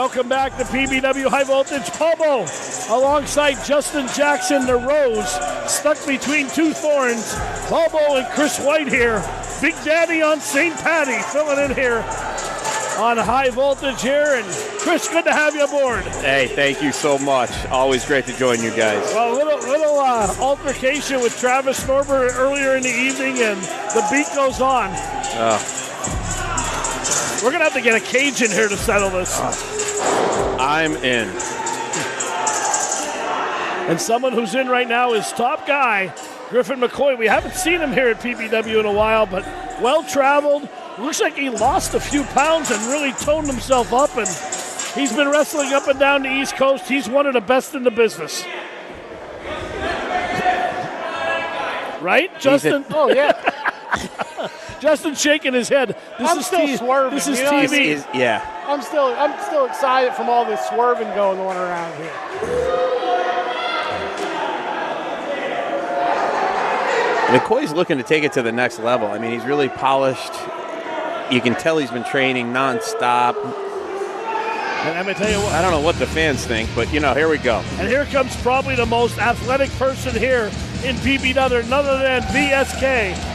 welcome back to PPW High Voltage. Pobo alongside Justin Jackson, the Rose, stuck between two thorns. Pobo and Chris White here. Big Daddy on St. Patty filling in here on High Voltage here. And Chris, good to have you aboard. Hey, thank you so much. Always great to join you guys. Well, a little altercation with Travis Norbert earlier in the evening, and the beat goes on. We're going to have to get a cage in here to settle this. I'm in. And someone who's in right now is top guy, Griffin McCoy. We haven't seen him here at PPW in a while, but well-traveled. Looks like he lost a few pounds and really toned himself up, and he's been wrestling up and down the East Coast. He's one of the best in the business. Right, Justin? Oh, yeah. Justin's shaking his head. I'm still swerving. This is TV. Yeah. I'm still excited from all this swerving going on around here. McCoy's looking to take it to the next level. I mean, he's really polished. You can tell he's been training nonstop. And I'm going to tell you what. I don't know what the fans think, but, here we go. And here comes probably the most athletic person here in PPW, none other than VSK.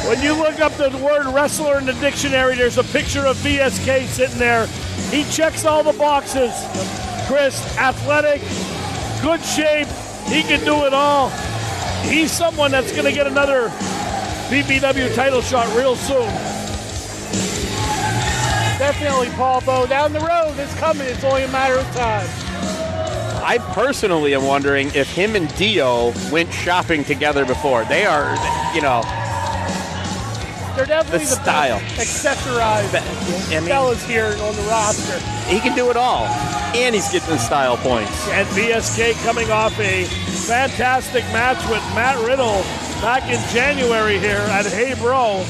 When you look up the word wrestler in the dictionary, there's a picture of VSK sitting there. He checks all the boxes. Chris, athletic, good shape, he can do it all. He's someone that's going to get another PPW title shot real soon. Definitely, Paul Bo. Down the road, it's coming. It's only a matter of time. I personally am wondering if him and Dio went shopping together before. They are, they're definitely the style. Accessorized fellas here on the roster. He can do it all, and he's getting style points. And VSK coming off a fantastic match with Matt Riddle back in January here at Hey Bro.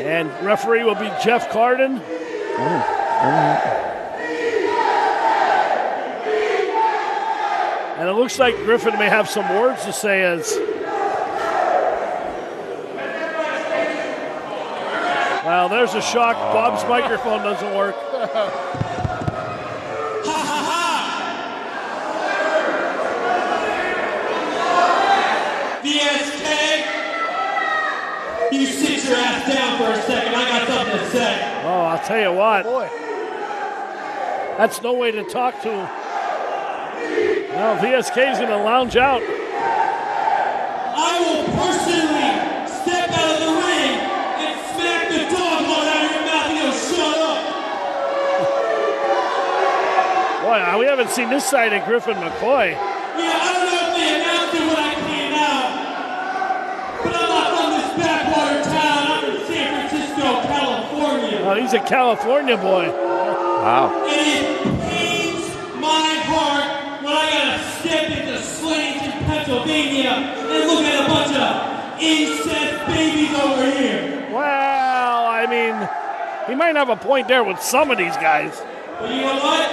And referee will be Jeff Carden. And it looks like Griffin may have some words to say as well, there's a shock. Bob's microphone doesn't work. VSK, you sit your ass down for a second. I got something to say. Oh, I'll tell you what. Boy. That's no way to talk to. No, VSK's going to lounge out. I will personally step out of the ring and smack the dog blood out of your mouth and you'll shut up. Boy, we haven't seen this side of Griffin McCoy. Yeah, I don't know if they announced it when I came out, but I'm not from this backwater town. I'm from San Francisco, California. Oh, he's a California boy. Wow. And it pains my heart when I gotta step into Slaington, Pennsylvania and look at a bunch of incest babies over here. Well, I mean, he might have a point there with some of these guys. But you know what?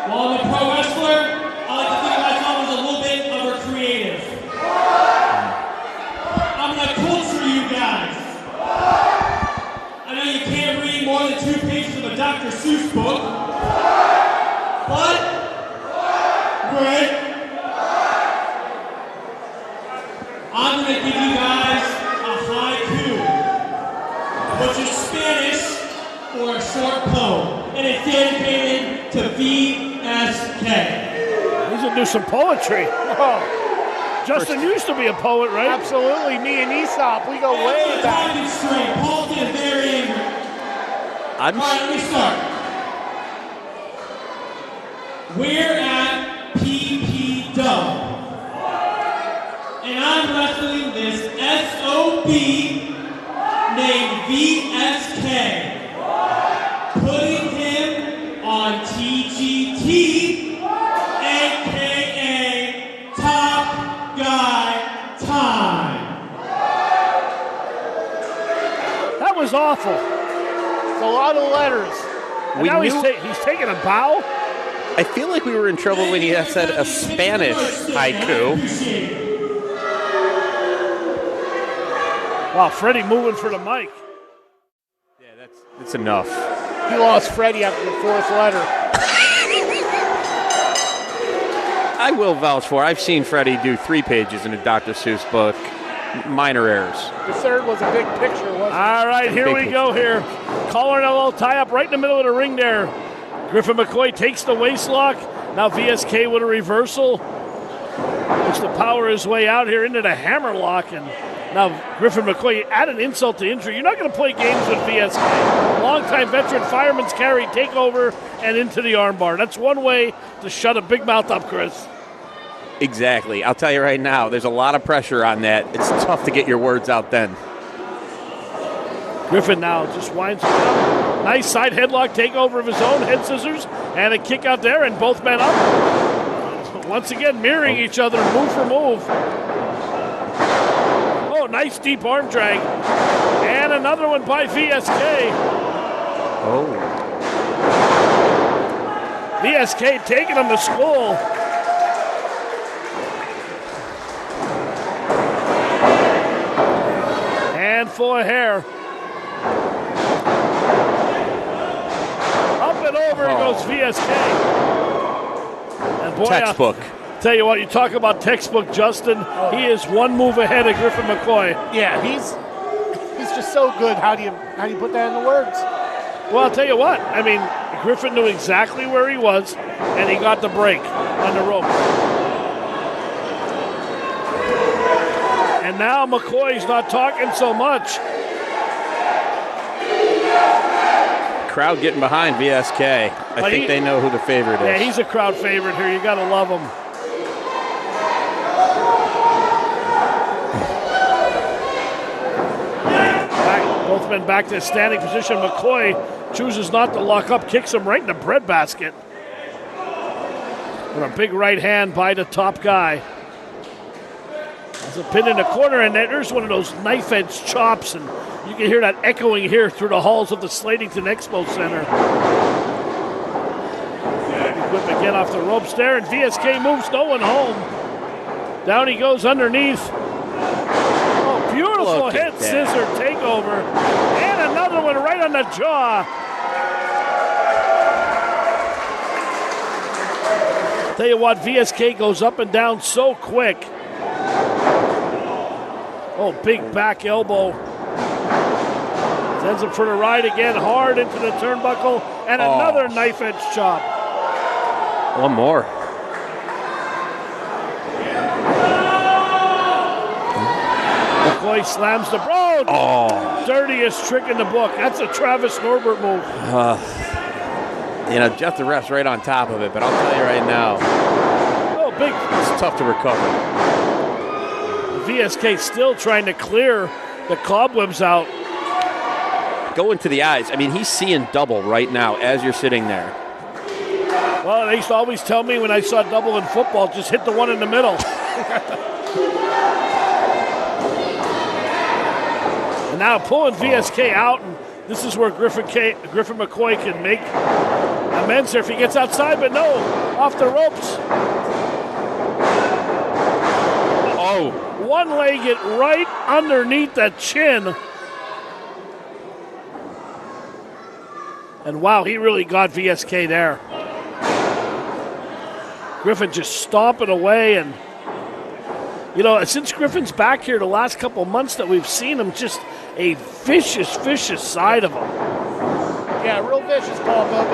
While I'm a pro wrestler, I like to think of myself as a little bit of a creative. I'm gonna culture you guys. I know you can't read more than 2 pages of a Dr. Seuss book, but great. I'm gonna give you guys a haiku, which is Spanish for a short poem, and it's dedicated to VSK. He's going to do some poetry. Oh. Justin used to be a poet, right? Absolutely. Me and Aesop, we go way back. Straight. Paul's getting very angry. All right, let me start. We're at PPW, and I'm wrestling this SOB named VSK, putting him on TGT, aka Top Guy Time. was awful. It's a lot of letters. And now he's taking a bow. I feel like we were in trouble when he said a Spanish haiku. Wow, Freddie moving for the mic. Yeah, that's enough. He lost Freddie after the fourth letter. I will vouch for. I've seen Freddie do 3 pages in a Dr. Seuss book. Minor errors. The third was a big picture, wasn't it? All right, here we go here. Collar and a little tie-up right in the middle of the ring there. Griffin McCoy takes the waist lock. Now VSK with a reversal. Looks to power his way out here into the hammer lock. And now Griffin McCoy, add an insult to injury. You're not going to play games with VSK. Longtime veteran fireman's carry, take over, and into the armbar. That's one way to shut a big mouth up, Chris. Exactly. I'll tell you right now, there's a lot of pressure on that. It's tough to get your words out then. Griffin now just winds up. Nice side headlock takeover of his own, head scissors, and a kick out there, and both men up. Once again, mirroring each other, move for move. Oh, nice deep arm drag. And another one by VSK. Oh. VSK taking him to school. Full of hair. Up and over goes VSK. And boy, textbook. Tell you what, you talk about textbook, Justin. He is one move ahead of Griffin McCoy. Yeah, he's just so good. How do you put that into words? Well, I'll tell you what. I mean, Griffin knew exactly where he was, and he got the break on the rope. And now McCoy's not talking so much. Crowd getting behind VSK. I think they know who the favorite is. Yeah, he's a crowd favorite here. You got to love him. Both men back to standing position. McCoy chooses not to lock up, kicks him right in the breadbasket. With a big right hand by the top guy. There's a pin in the corner, and there's one of those knife-edge chops, and you can hear that echoing here through the halls of the Slatington Expo Center. Whip again off the ropes there, and VSK moves no one home. Down he goes underneath. Oh, beautiful head scissor takeover. And another one right on the jaw. Tell you what, VSK goes up and down so quick. Oh, big back elbow. Sends him for the ride again, hard into the turnbuckle, and another knife edge chop. One more. McCoy slams the broad. Oh, dirtiest trick in the book. That's a Travis Norbert move. Jeff the ref's right on top of it, but I'll tell you right now. Oh, big. It's tough to recover. VSK still trying to clear the cobwebs out. Go into the eyes. I mean, he's seeing double right now as you're sitting there. Well, they used to always tell me when I saw double in football, just hit the one in the middle. And now pulling VSK out, and this is where Griffin McCoy can make amends here if he gets outside, but no, off the ropes. Oh. One-legged right underneath the chin. And wow, he really got VSK there. Griffin just stomping away, and since Griffin's back here the last couple months that we've seen him, just a vicious side of him. Yeah, real vicious, Paul, but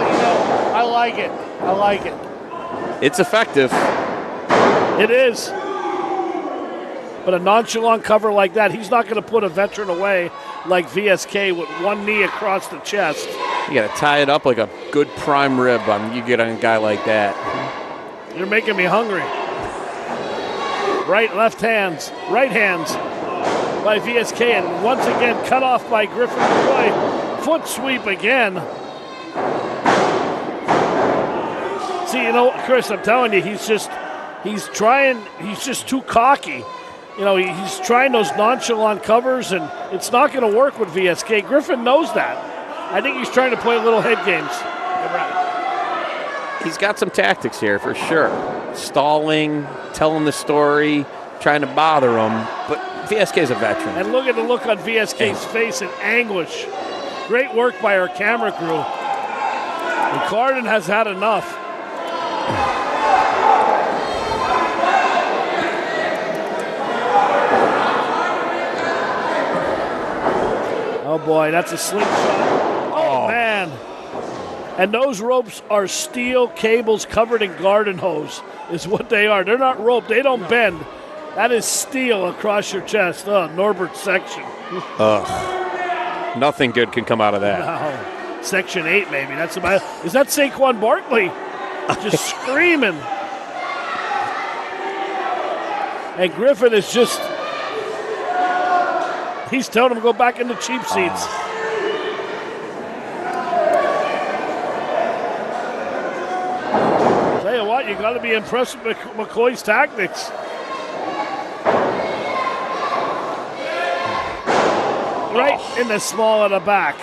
I like it. I like it. It's effective. It is. But a nonchalant cover like that, he's not going to put a veteran away like VSK with one knee across the chest. You got to tie it up like a good prime rib you get on a guy like that. You're making me hungry. Right hands by VSK, and once again cut off by Griffin McCoy. Foot sweep again. See, Chris, I'm telling you, he's just too cocky. You know, he's trying those nonchalant covers, and it's not going to work with VSK. Griffin knows that. I think he's trying to play little head games. You're right. He's got some tactics here for sure. Stalling, telling the story, trying to bother him. But VSK is a veteran. And look at the look on VSK's face in anguish. Great work by our camera crew. And Carden has had enough. Oh boy, that's a slingshot. Oh man. And those ropes are steel cables covered in garden hose, is what they are. They're not rope, they don't bend. That is steel across your chest. Oh, Norbert's section. Ugh. Nothing good can come out of that. Wow. Section 8, maybe. That's about. Is that Saquon Barkley? Just screaming. And Griffin is just. He's telling him to go back into cheap seats. Tell you what, you got to be impressed with McCoy's tactics. Right in the small of the back.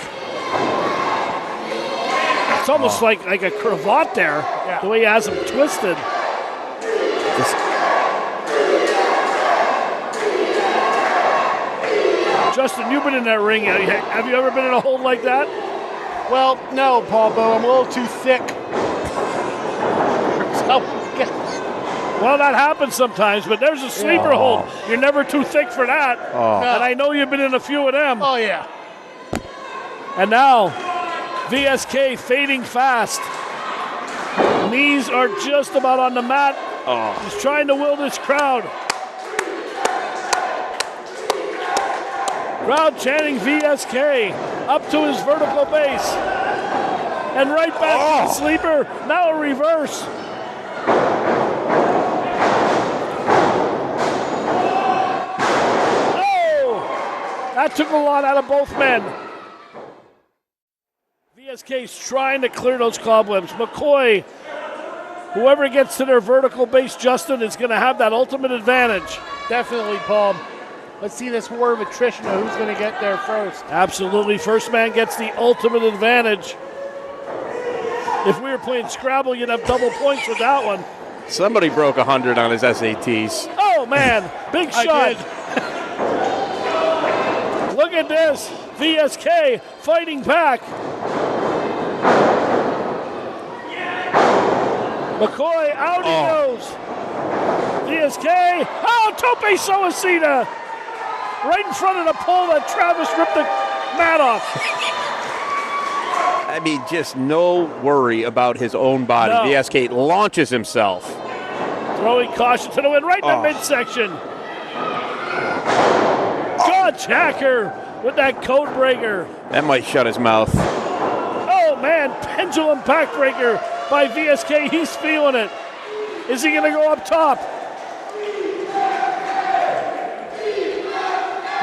It's almost like a cravat there, the way he has him twisted. Justin, you've been in that ring. Have you ever been in a hold like that? Well, no, Paul Bo. I'm a little too thick. Well, that happens sometimes, but there's a sleeper hold. You're never too thick for that. And I know you've been in a few of them. Oh, yeah. And now, VSK fading fast. Knees are just about on the mat. He's trying to will this crowd. Crowd chanting VSK up to his vertical base. And right back to the sleeper. Now a reverse. That took a lot out of both men. VSK's trying to clear those cobwebs. McCoy, whoever gets to their vertical base, Justin, is going to have that ultimate advantage. Definitely, Paul. Let's see this war of attrition of who's going to get there first. Absolutely. First man gets the ultimate advantage. If we were playing Scrabble, you'd have double points with that one. Somebody broke 100 on his SATs. Oh, man. Big shot. Look at this. VSK fighting back. McCoy, out he goes. VSK. Oh, Tope Suicida. Right in front of the pole that Travis ripped the mat off. I mean, just no worry about his own body. No. VSK launches himself. Throwing caution to the wind right in the midsection. God, Jacker with that code breaker. That might shut his mouth. Oh, man, pendulum backbreaker by VSK. He's feeling it. Is he going to go up top?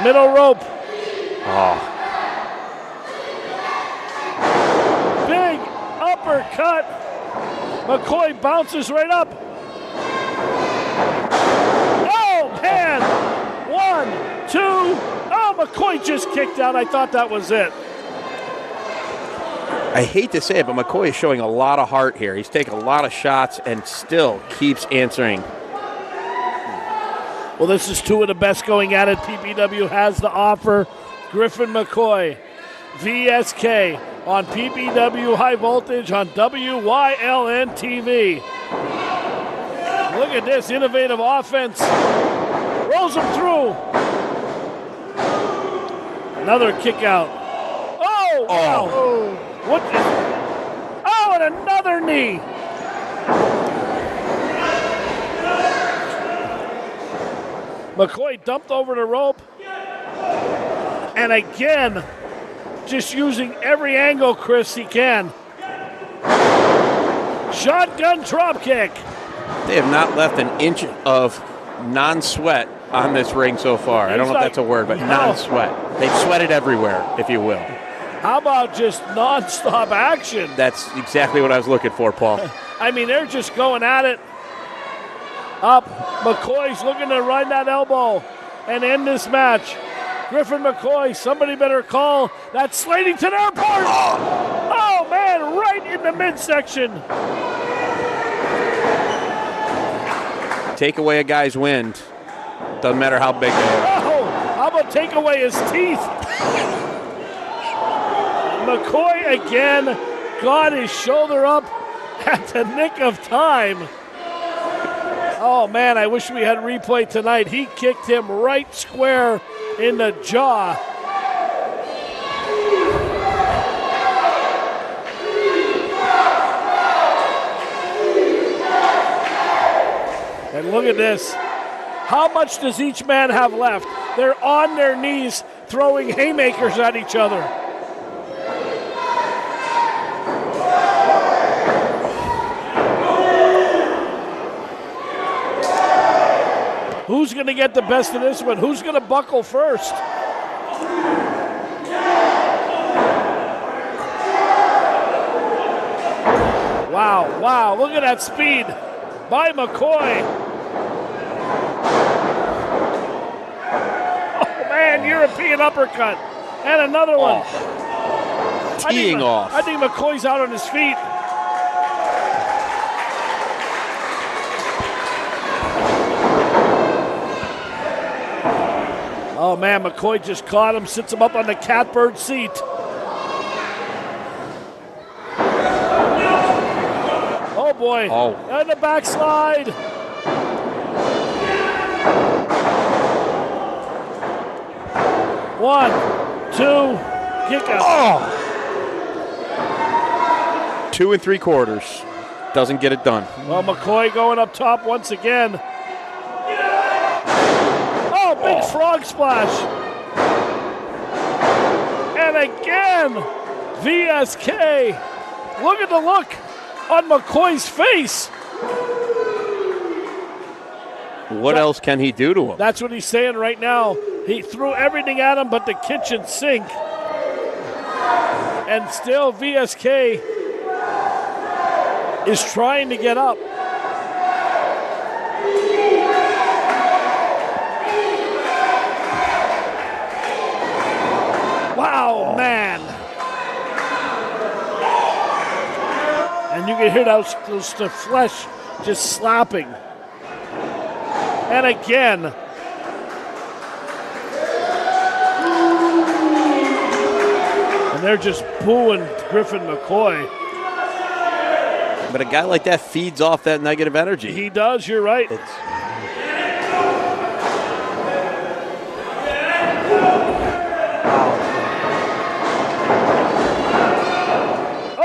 Middle rope. Big uppercut. McCoy bounces right up. Oh, man. 1, 2. Oh, McCoy just kicked out. I thought that was it. I hate to say it, but McCoy is showing a lot of heart here. He's taking a lot of shots and still keeps answering. Well, this is two of the best going at it. PPW has to offer. Griffin McCoy, VSK on PPW High Voltage on WYLN TV. Look at this innovative offense. Rolls him through. Another kick out. Oh, wow. What? Oh, and another knee. McCoy dumped over the rope. And again, just using every angle, Chris, he can. Shotgun drop kick. They have not left an inch of non-sweat on this ring so far. I don't know if that's a word, but non-sweat. They've sweated everywhere, if you will. How about just non-stop action? That's exactly what I was looking for, Paul. I mean, they're just going at it. Up. McCoy's looking to ride that elbow. and end this match. Griffin McCoy, somebody better call that slating to their part. Oh man, right in the midsection. Take away a guy's wind. Doesn't matter how big they are. Oh, how about take away his teeth? McCoy again got his shoulder up at the nick of time. Oh man, I wish we had replay tonight. He kicked him right square in the jaw. And look at this. How much does each man have left? They're on their knees throwing haymakers at each other. Who's going to get the best of this one? Who's going to buckle first? Wow, wow, look at that speed by McCoy. Oh man, European uppercut. And another one. Teeing off. I think McCoy's out on his feet. Oh man, McCoy just caught him, sits him up on the catbird seat. Oh boy, and the backslide. One, two, kick out. 2 3/4. Doesn't get it done. Well, McCoy going up top once again. Big frog splash. And again, VSK. Look at the look on McCoy's face. What else can he do to him? That's what he's saying right now. He threw everything at him but the kitchen sink. And still VSK is trying to get up. Wow, man. And you can hear the flesh just slapping. And again. And they're just booing Griffin McCoy. But a guy like that feeds off that negative energy. He does, you're right.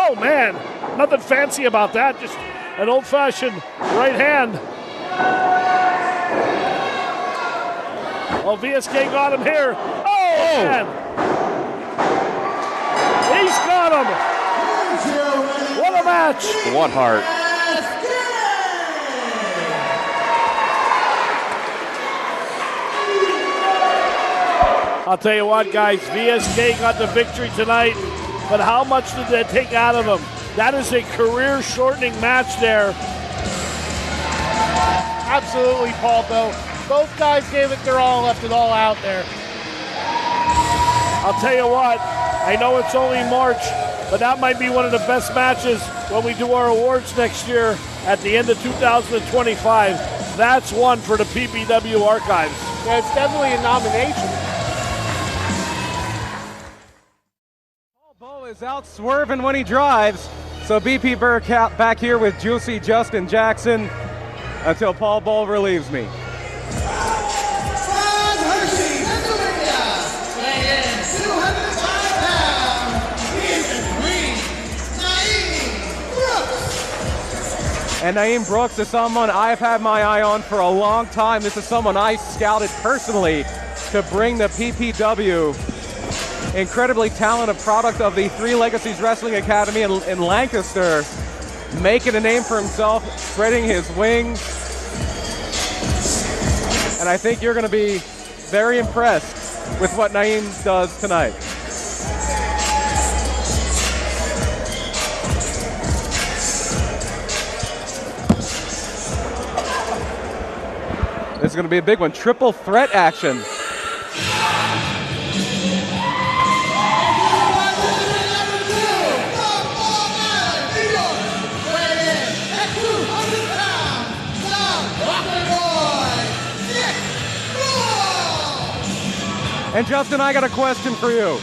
Oh man, nothing fancy about that, just an old-fashioned right hand. Oh, VSK got him here. Oh, man. He's got him. What a match. What heart. I'll tell you what, guys, VSK got the victory tonight, but how much did that take out of him? That is a career-shortening match there. Absolutely, Paul, though. Both guys gave it their all, left it all out there. I'll tell you what, I know it's only March, but that might be one of the best matches when we do our awards next year at the end of 2025. That's one for the PPW archives. Yeah, it's definitely a nomination. Paul Bo is out swerving when he drives, so BP Burke back here with Juicy Justin Jackson until Paul Bo relieves me. And Naeem Brooks is someone I've had my eye on for a long time. This is someone I scouted personally to bring the PPW. Incredibly talented product of the Three Legacies Wrestling Academy in Lancaster. Making a name for himself, spreading his wings. And I think you're going to be very impressed with what Naeem does tonight. This is going to be a big one. Triple threat action. And Justin, I got a question for you.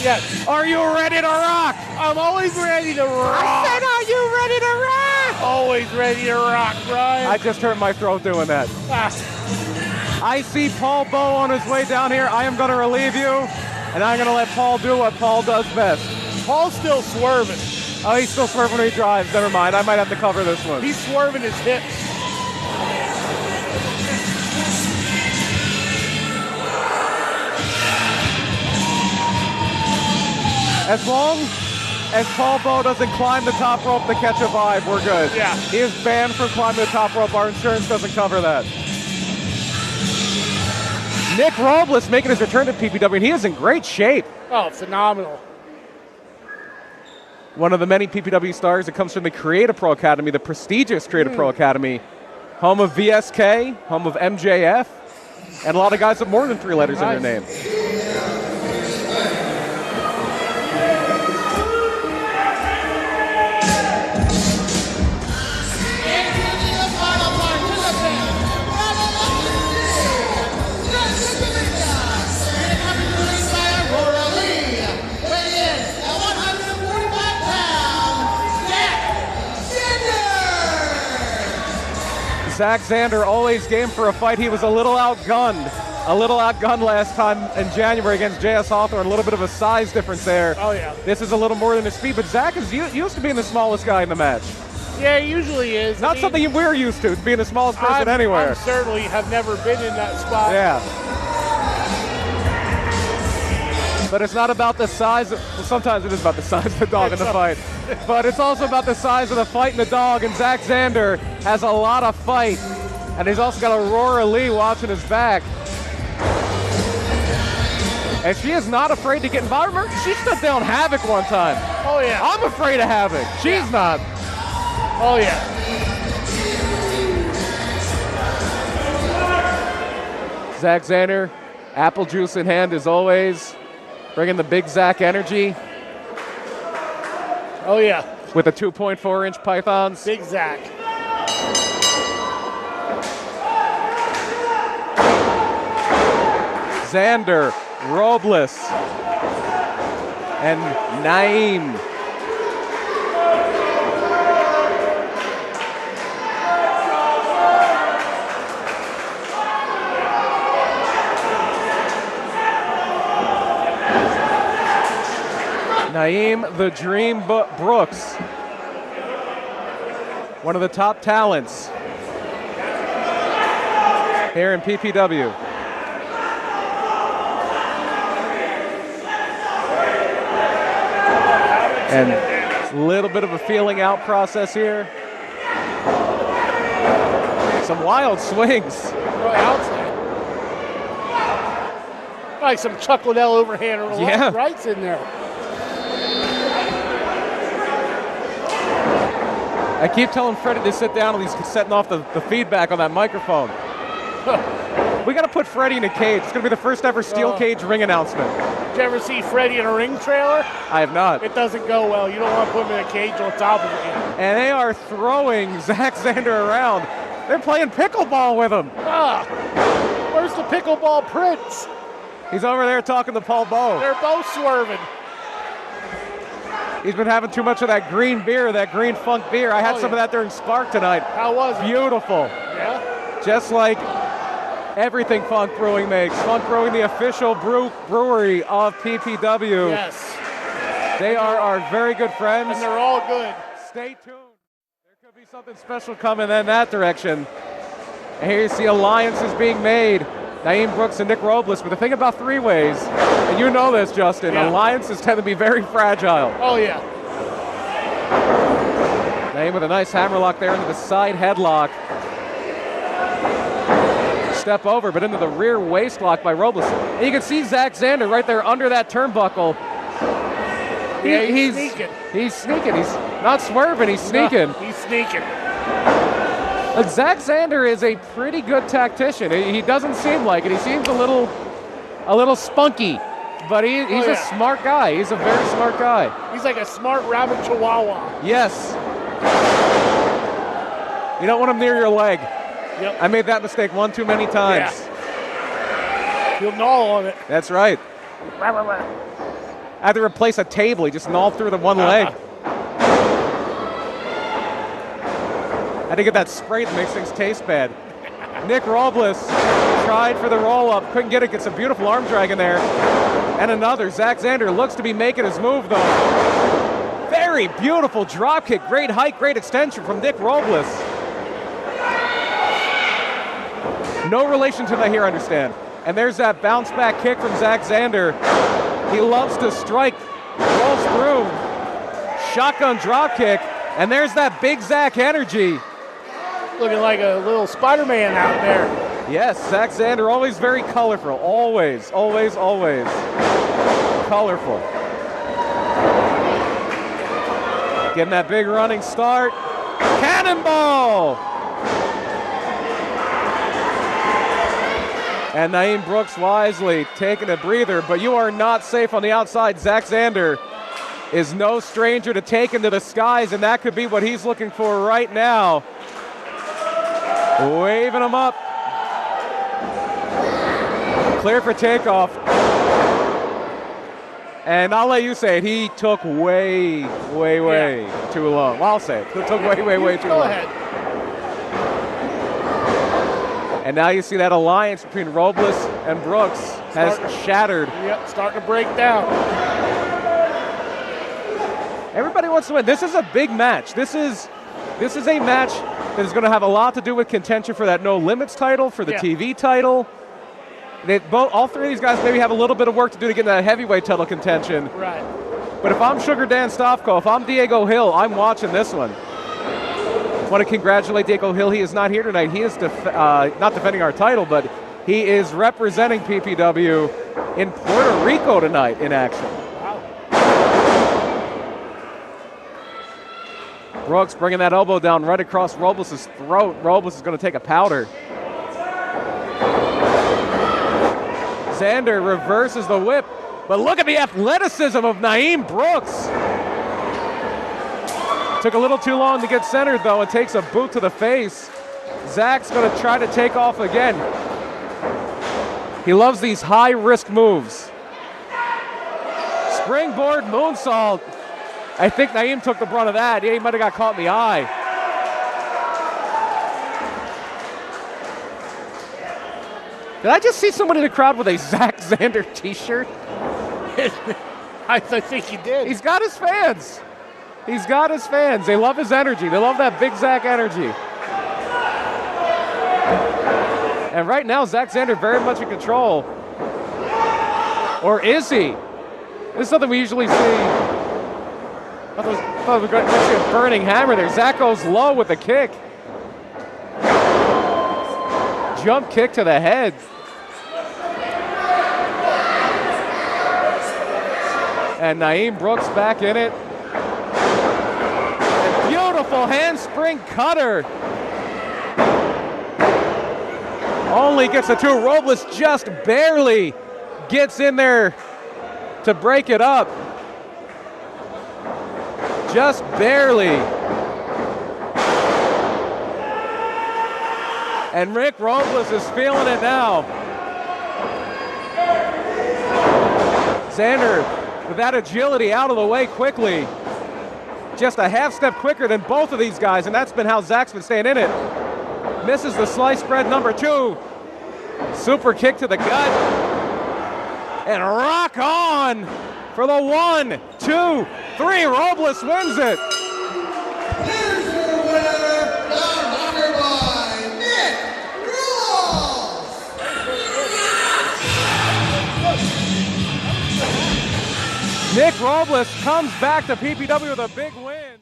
Yes. Are you ready to rock? I'm always ready to rock. I said, are you ready to rock? Always ready to rock, Brian. I just hurt my throat doing that. Ah. I see Paul Bowe on his way down here. I am going to relieve you, and I'm going to let Paul do what Paul does best. Paul's still swerving. Oh, he's still swerving when he drives. Never mind. I might have to cover this one. He's swerving his hips. As long as Paul Bowe doesn't climb the top rope to catch a vibe, we're good. Yeah. He is banned from climbing the top rope. Our insurance doesn't cover that. Nick Robles making his return to PPW, and he is in great shape. Oh, phenomenal. One of the many PPW stars that comes from the Create a Pro Academy, the prestigious Create a Pro Academy, home of VSK, home of MJF, and a lot of guys with more than 3 letters in their name. Zach Xander always game for a fight. He was a little outgunned last time in January against J.S. Hawthorne. A little bit of a size difference there. Oh, yeah. This is a little more than his speed, but Zach is used to being the smallest guy in the match. Yeah, he usually is. Not something we're used to, being the smallest person anywhere. I certainly have never been in that spot. Yeah. But it's not about the size of, well, sometimes it is about the size of the dog in the fight. But it's also about the size of the fight and the dog, and Zach Xander has a lot of fight. And he's also got Aurora Lee watching his back. And she is not afraid to get involved. Remember, she shut down Havoc one time. Oh, yeah. I'm afraid of Havoc. She's not. Oh, yeah. Zach Xander, apple juice in hand as always. Bringing the big Zach energy. Oh, yeah. With the 2.4-inch pythons. Big Zach. Xander, Robles, and Naeem. Naeem the Dream Brooks, one of the top talents here in PPW. And a little bit of a feeling out process here. Some wild swings. Like some Chuck Liddell overhand or rights in there. I keep telling Freddie to sit down, and he's setting off the feedback on that microphone. We got to put Freddie in a cage. It's going to be the first ever steel cage ring announcement. Did you ever see Freddie in a ring trailer? I have not. It doesn't go well. You don't want to put him in a cage on top of it. And they are throwing Zach Xander around. They're playing pickleball with him. Where's the pickleball prince? He's over there talking to Paul Bowe. They're both swerving. He's been having too much of that green beer, that green funk beer. I had some of that during Spark tonight. How was it? Beautiful. Yeah? Just like everything Funk Brewing makes. Funk Brewing, the official brewery of PPW. Yes. They are our very good friends. And they're all good. Stay tuned. There could be something special coming in that direction. And here you see alliances being made. Naeem Brooks and Nick Robles. But the thing about three-ways, and you know this, Justin, alliances tend to be very fragile. Oh, yeah. Naeem with a nice hammerlock there into the side headlock. Step over, but into the rear waist lock by Robles. And you can see Zach Xander right there under that turnbuckle. He's sneaking. He's sneaking. He's not swerving, he's sneaking. No, he's sneaking. But Zach Zander is a pretty good tactician. He doesn't seem like it. He seems a little spunky, but he's a smart guy. He's a very smart guy. He's like a smart rabbit chihuahua. Yes. You don't want him near your leg. Yep. I made that mistake one too many times. Yeah. He'll gnaw on it. That's right. I had to replace a table. He just gnawed through the one leg. I had to get that spray that makes things taste bad. Nick Robles tried for the roll-up. Couldn't get it. Gets a beautiful arm drag in there. And another. Zach Zander looks to be making his move, though. Very beautiful drop kick. Great height, great extension from Nick Robles. No relation to that here, understand. And there's that bounce back kick from Zach Zander. He loves to strike, rolls through, shotgun drop kick, and there's that big Zach energy. Looking like a little Spider-Man out there. Yes, Zach Zander always very colorful, always, always, always colorful. Getting that big running start. Cannonball! And Naeem Brooks wisely taking a breather, but you are not safe on the outside. Zach Zander is no stranger to taking to the skies, and that could be what he's looking for right now. Waving him up. Clear for takeoff. And I'll let you say it. He took way too long. Well, I'll say it. It took way too long. Go ahead. And now you see that alliance between Robles and Brooks has shattered. Yep, starting to break down. Everybody wants to win. This is a big match. This is a match that is going to have a lot to do with contention for that No Limits title, for the TV title. All three of these guys maybe have a little bit of work to do to get in that heavyweight title contention. Right. But if I'm Sugar Dan Stavko, if I'm Diego Hill, I'm watching this one. I want to congratulate Diego Hill. He is not here tonight. He is not defending our title, but he is representing PPW in Puerto Rico tonight in action. Wow. Brooks bringing that elbow down right across Robles' throat. Robles is going to take a powder. Zander reverses the whip, but look at the athleticism of Naeem Brooks. Took a little too long to get centered, though, and takes a boot to the face. Zach's going to try to take off again. He loves these high-risk moves. Springboard moonsault. I think Naeem took the brunt of that. Yeah, he might have got caught in the eye. Did I just see somebody in the crowd with a Zach Zander t-shirt? I think he did. He's got his fans. He's got his fans. They love his energy. They love that big Zach energy. And right now, Zach Zander very much in control. Or is he? This is something we usually see. I thought we were going to see a burning hammer there. Zach goes low with the kick. Jump kick to the head. And Naeem Brooks back in it. Beautiful handspring cutter. Only gets the two. Robles just barely gets in there to break it up. Just barely. And Rick Robles is feeling it now. Zander with that agility out of the way quickly. Just a half step quicker than both of these guys, and that's been how Zach's been staying in it. Misses the slice spread number 2. Super kick to the gut. And rock on for the 1, 2, 3. Robles wins it. Here's your winner, down under by Nick Robles. Nick Robles comes back to PPW with a big win.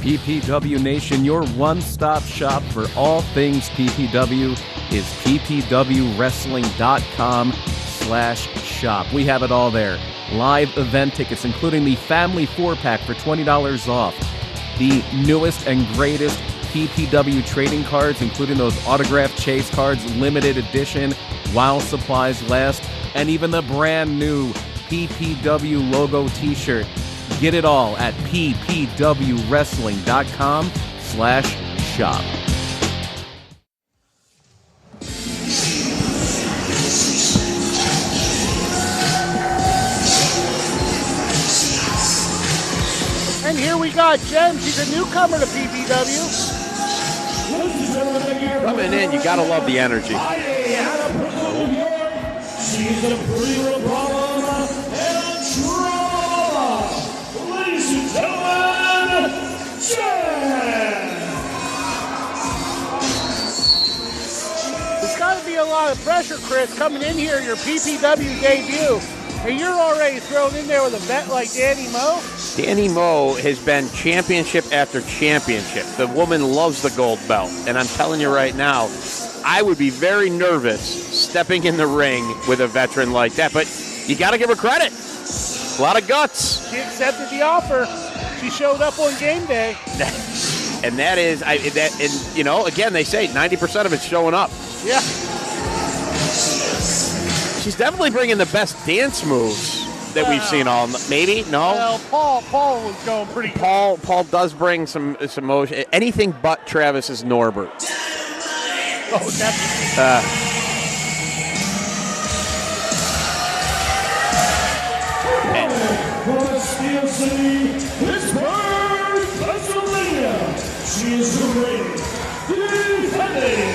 PPW Nation, your one-stop shop for all things PPW is ppwwrestling.com/shop. We have it all there. Live event tickets, including the Family 4-pack for $20 off. the newest and greatest PPW trading cards, including those autographed chase cards, limited edition, while supplies last, and even the brand new PPW logo t-shirt. Get it all at ppwwrestling.com/shop. And here we got Jem. She's a newcomer to PPW. Coming in, you gotta love the energy. She's a real problem and drama. Ladies and gentlemen, Jem! There's got to be a lot of pressure, Chris, coming in here, your PPW debut. And you're already thrown in there with a vet like Dani-Myte. Dani-Myte has been championship after championship. The woman loves the gold belt. And I'm telling you right now, I would be very nervous stepping in the ring with a veteran like that. But you got to give her credit. A lot of guts. She accepted the offer. She showed up on game day. And that is, and you know, again, they say 90% of it's showing up. Yeah. She's definitely bringing the best dance moves that we've seen all. Maybe? No? Well, Paul was going pretty good. Paul does bring some motion. Anything but Travis's Norbert. Oh, definitely. From Steel City, Pittsburgh, Pennsylvania, she is the reigning, defending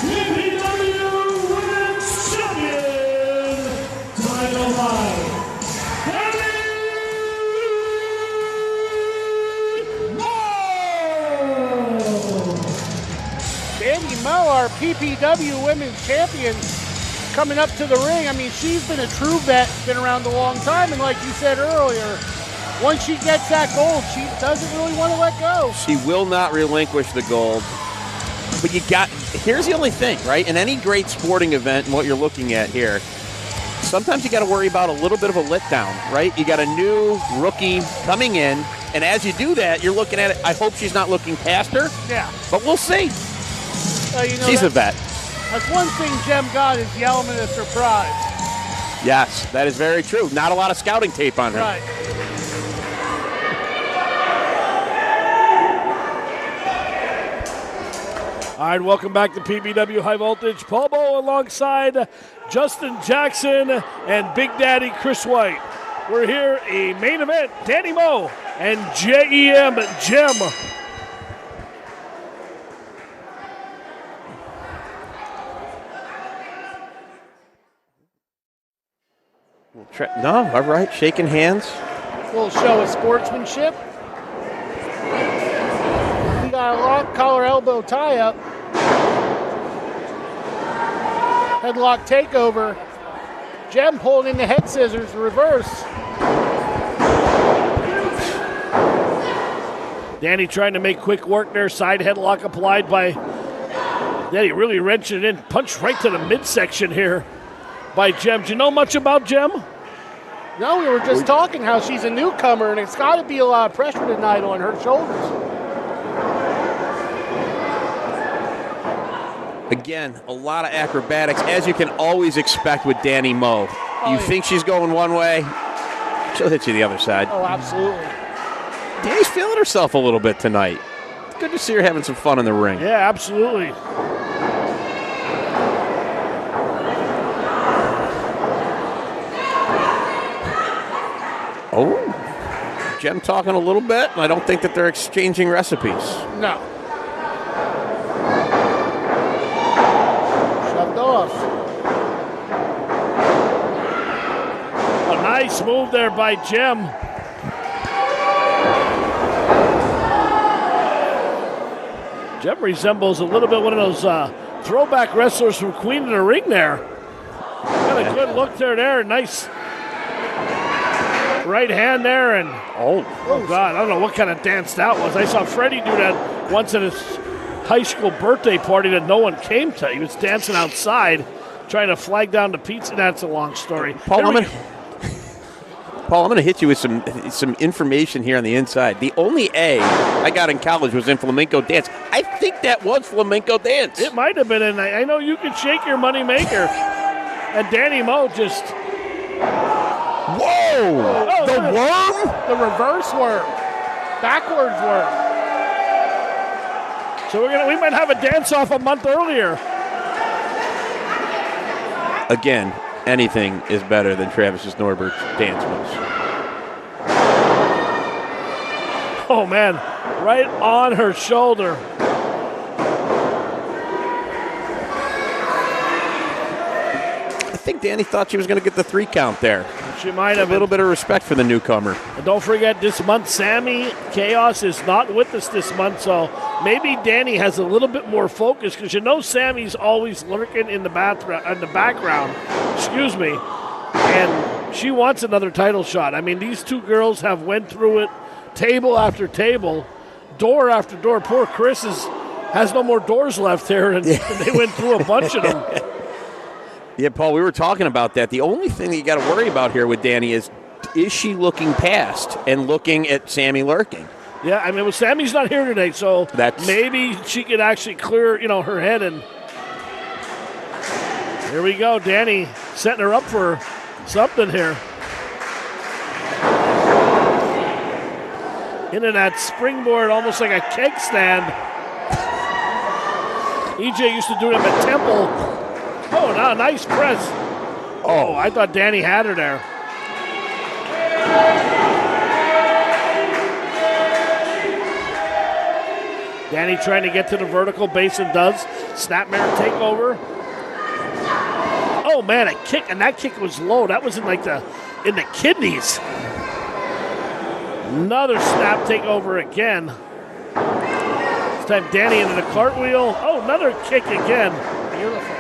PPW Women's Champion, Dino-Myte. Dani-Myte, our PPW Women's Champion, coming up to the ring. I mean, she's been a true vet, been around a long time, and like you said earlier, once she gets that gold, she doesn't really want to let go. She will not relinquish the gold. But here's the only thing, right? In any great sporting event and what you're looking at here, sometimes you got to worry about a little bit of a letdown, right? You got a new rookie coming in, and as you do that, you're looking at it. I hope she's not looking past her. Yeah. But we'll see. She's a vet. That's one thing Jem got is the element of surprise. Yes, that is very true. Not a lot of scouting tape on her. Right. All right, welcome back to PPW High Voltage. Paul Bow alongside Justin Jackson and Big Daddy Chris White. We're here, a main event, Dani-Myte and Jem. No, all right, shaking hands. A little show of sportsmanship. We got a lock, collar, elbow tie up. Headlock takeover. Jem pulling in the head scissors, reverse. Dani trying to make quick work there. Side headlock applied by Dani, really wrenching it in. Punch right to the midsection here by Jem. Do you know much about Jem? No, we were just talking how she's a newcomer, and it's got to be a lot of pressure tonight on her shoulders. Again, a lot of acrobatics, as you can always expect with Dani-Myte. You think she's going one way, she'll hit you the other side. Oh, absolutely. Dani's feeling herself a little bit tonight. It's good to see her having some fun in the ring. Yeah, absolutely. Oh, Jem talking a little bit, and I don't think that they're exchanging recipes. No. Shoved off. A nice move there by Jem. Jem resembles a little bit one of those throwback wrestlers from Queen of the Ring there. Got a good look there. Nice right hand there, and oh God, I don't know what kind of dance that was. I saw Freddie do that once at his high school birthday party that no one came to. He was dancing outside, trying to flag down the pizza. That's a long story. Paul, Paul, I'm going to hit you with some information here on the inside. The only A I got in college was in flamenco dance. I think that was flamenco dance. It might have been, and I know you can shake your money maker. And Danny Moe just... Whoa! Oh, the worm? The reverse worm. Backwards worm. So we might have a dance-off a month earlier. Again, anything is better than Travis Norbert's dance moves. Oh, man. Right on her shoulder. I think Dani thought she was going to get the 3 count there. She might have. A little bit of respect for the newcomer. And don't forget, this month, Sammy Chaos is not with us this month, so maybe Dani has a little bit more focus, because you know Sammy's always lurking in the background. Excuse me. And she wants another title shot. I mean, these two girls have went through it table after table, door after door. Poor Chris has no more doors left here, and they went through a bunch of them. Yeah, Paul, we were talking about that. The only thing that you got to worry about here with Dani is she looking past and looking at Sammy lurking? Yeah, I mean, well, Sammy's not here today, so maybe she could actually clear, her head. And here we go, Dani setting her up for something here. Into that springboard, almost like a keg stand. EJ used to do them at Temple. Oh, now nice press. Oh, I thought Dani had her there. Dani trying to get to the vertical base and does. Snapmare takeover. Oh, man, a kick, and that kick was low. That was in the kidneys. Another snap takeover again. This time Dani into the cartwheel. Oh, another kick again. Beautiful.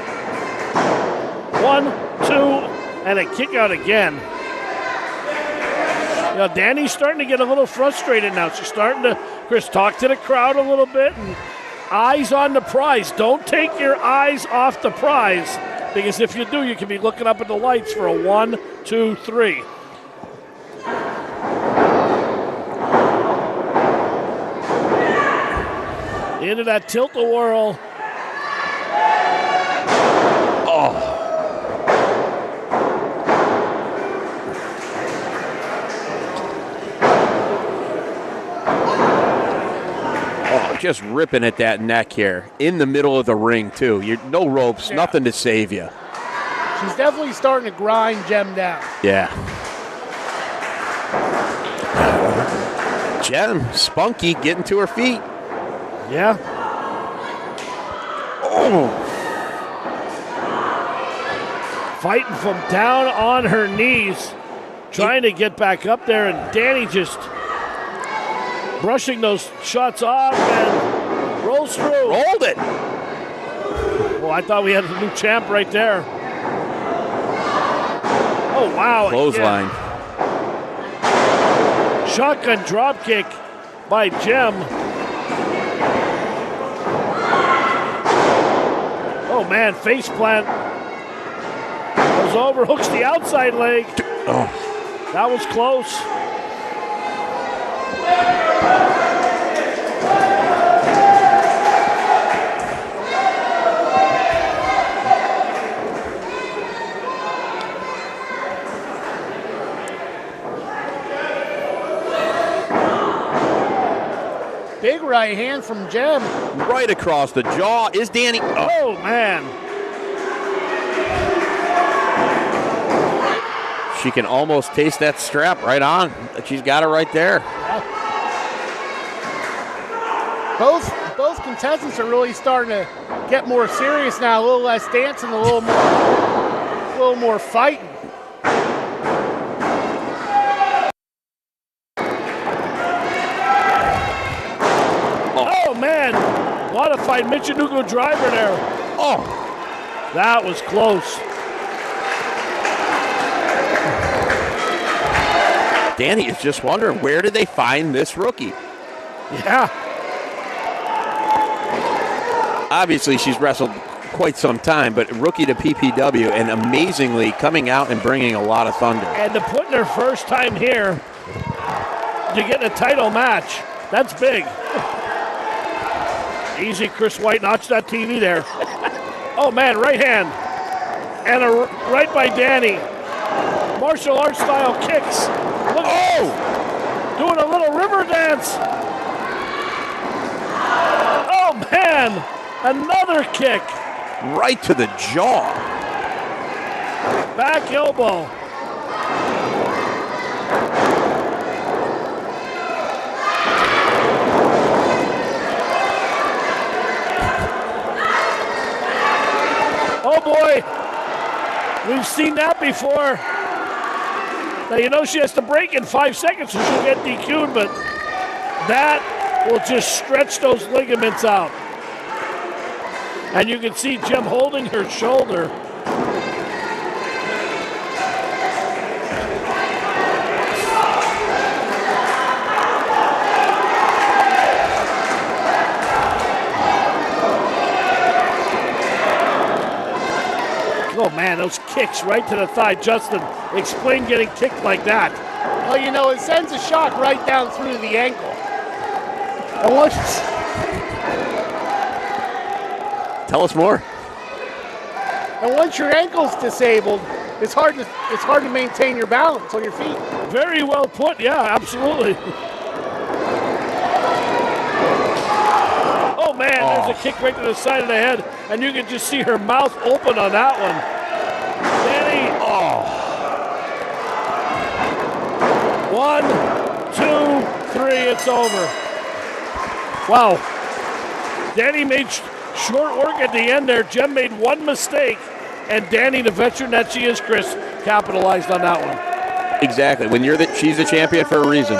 1, 2, and a kick out again. Dani's starting to get a little frustrated now. She's starting to, Chris, talk to the crowd a little bit, and eyes on the prize. Don't take your eyes off the prize, because if you do, you can be looking up at the lights for a 1, 2, 3. Into that tilt-a-whirl. Oh. Just ripping at that neck here in the middle of the ring, too. No ropes, nothing to save you. She's definitely starting to grind Jem down. Yeah. Jem, spunky, getting to her feet. Yeah. Oh. Fighting from down on her knees, trying to get back up there, and Dani just brushing those shots off and rolls through. Rolled it. Well, I thought we had a new champ right there. Oh, wow. Clothesline. Shotgun drop kick by Jem. Oh, man, face plant. Goes over, hooks the outside leg. Oh. That was close. Big right hand from Jem. Right across the jaw is Dani. Oh, man. She can almost taste that strap right on. She's got it right there. Both contestants are really starting to get more serious now. A little less dancing, a little more fighting. Oh, man. Modified Michinoku driver there. Oh. That was close. Dani is just wondering, where did they find this rookie? Yeah. Obviously, she's wrestled quite some time, but rookie to PPW, and amazingly coming out and bringing a lot of thunder. And to put in her first time here to get a title match, that's big. Easy, Chris White, notch that TV there. Oh man, right hand. And a right by Dani. Martial arts style kicks. Look, doing a little river dance. Oh man, another kick. Right to the jaw. Back elbow. Oh boy, we've seen that before. Now you know she has to break in 5 seconds or she'll get DQ'd, but that will just stretch those ligaments out. And you can see Jim holding her shoulder. Oh man, those kicks right to the thigh. Justin, explain getting kicked like that. Well, you know, it sends a shock right down through the ankle. And once, Tell us more. and once your ankle's disabled, it's hard to maintain your balance on your feet. Very well put, yeah, absolutely. Oh man, there's a kick right to the side of the head, and you can just see her mouth open on that one. Dani, 1, 2, 3, it's over. Wow. Dani made short work at the end there. Jem made one mistake, and Dani, the veteran that she is, Chris, capitalized on that one. Exactly. When she's the champion for a reason.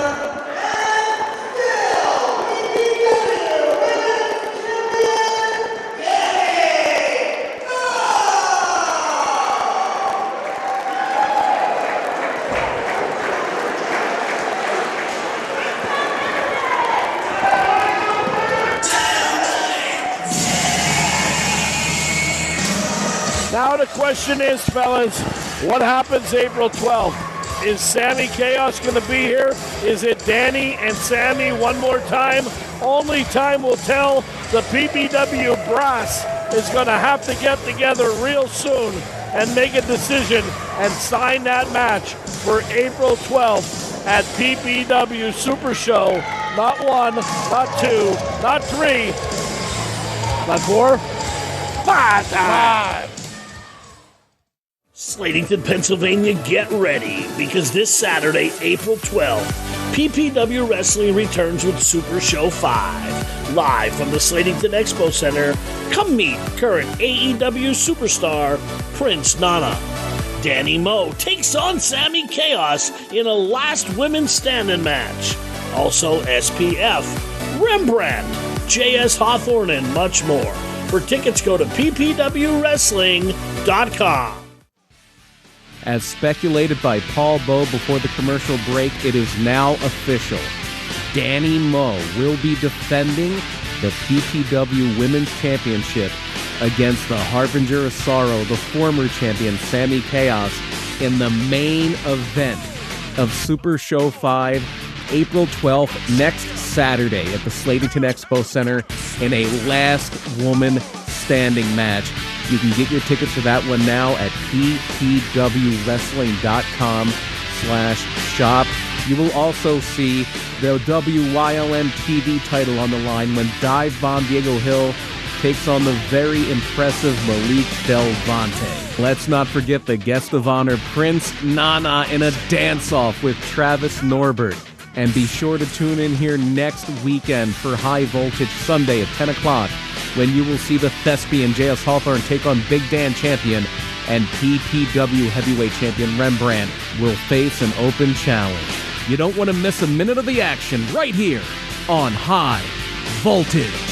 Now the question is, fellas, what happens April 12th? Is Sami Chaos going to be here? Is it Dani and Sami one more time? Only time will tell. The PPW brass is going to have to get together real soon and make a decision and sign that match for April 12th at PPW Super Show. Not 1, not 2, not 3, not 4, 5 times. Slatington, Pennsylvania, get ready, because this Saturday, April 12th, PPW Wrestling returns with Super Show 5. Live from the Slatington Expo Center, come meet current AEW superstar Prince Nana. Dani-Myte takes on Sami Chaos in a last women's standing match. Also SPF, Rembrandt, JS Hawthorne, and much more. For tickets, go to ppwwrestling.com. As speculated by Paul Bowe before the commercial break, it is now official. Dani-Myte will be defending the PPW Women's Championship against the Harbinger of Sorrow, the former champion Sami Chaos, in the main event of Super Show 5, April 12th, next Saturday at the Slatington Expo Center in a last woman standing match. You can get your tickets for that one now at ppwwrestling.com/shop. You will also see the WYLN TV title on the line when Dive Bomb Diego Hill takes on the very impressive Malik Del Vante. Let's not forget the guest of honor, Prince Nana, in a dance-off with Travis Norbert. And be sure to tune in here next weekend for High Voltage Sunday at 10 o'clock, when you will see the Thespian J.S. Hawthorne take on Big Dan Champion, and PPW Heavyweight Champion Rembrandt will face an open challenge. You don't want to miss a minute of the action right here on High Voltage.